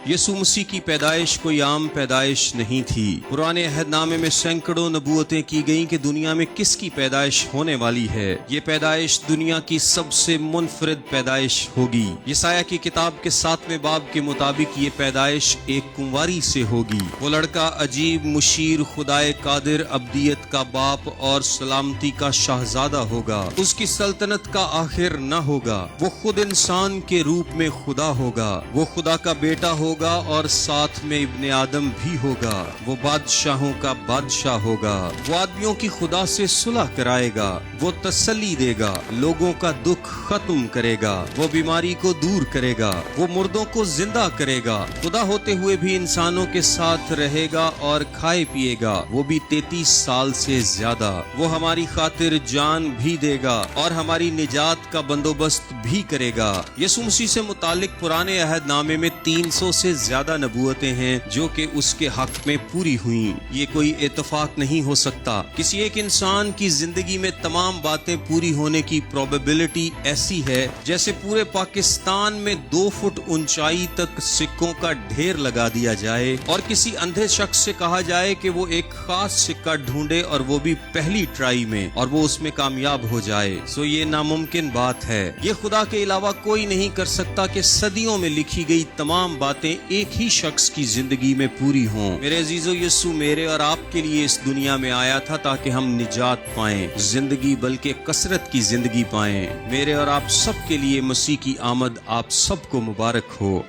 यसु मसीह की पैदाइश कोई आम पैदाइश नहीं थी। पुराने अहद नामे में सैकड़ों नबूवतें की गईं कि दुनिया में किसकी पैदाइश होने वाली है। ये पैदाइश दुनिया की सबसे मुनफरिद पैदाइश होगी। यसाया की किताब के 7वें बाब के मुताबिक ये पैदाइश एक कुंवारी से होगी। वो लड़का अजीब, मुशीर, खुदाए कादिर, अब्दियत का बाप और सलामती का शाहजादा होगा। उसकी सल्तनत का आखिर न होगा। वो खुद इंसान के रूप में खुदा होगा। वो खुदा का बेटा होगा और साथ में इब्ने आदम भी होगा। वो बादशाहों का बादशाह होगा। वो आदमियों की खुदा से सुलह कराएगा। वो तसल्ली देगा, लोगों का दुख खत्म करेगा। वो बीमारी को दूर करेगा। वो मुर्दों को जिंदा करेगा। खुदा होते हुए भी इंसानों के साथ रहेगा और खाए पिएगा, वो भी 33 साल से ज्यादा। वो हमारी खातिर जान भी देगा और हमारी निजात का बंदोबस्त भी करेगा। यसु मसीह से मुतालिक पुराने अहद नामे में 300 से ज्यादा नबूवतें हैं जो कि उसके हक में पूरी हुई। ये कोई इत्तेफाक नहीं हो सकता। किसी एक इंसान की जिंदगी में तमाम बातें पूरी होने की प्रोबेबिलिटी ऐसी है जैसे पूरे पाकिस्तान में 2 फुट ऊंचाई तक सिक्कों का ढेर लगा दिया जाए और किसी अंधे शख्स से कहा जाए कि वो एक खास सिक्का ढूंढे और वो भी पहली ट्राई में, और वो उसमें कामयाब हो जाए। सो ये नामुमकिन बात है। ये खुदा के अलावा कोई नहीं कर सकता कि सदियों में लिखी गई तमाम बातें एक ही शख्स की जिंदगी में पूरी हों। मेरे अजीजों, यीशु मेरे और आपके लिए इस दुनिया में आया था ताकि हम निजात पाएं, जिंदगी बल्कि कसरत की जिंदगी पाएं। मेरे और आप सब के लिए मसीह की आमद आप सबको मुबारक हो।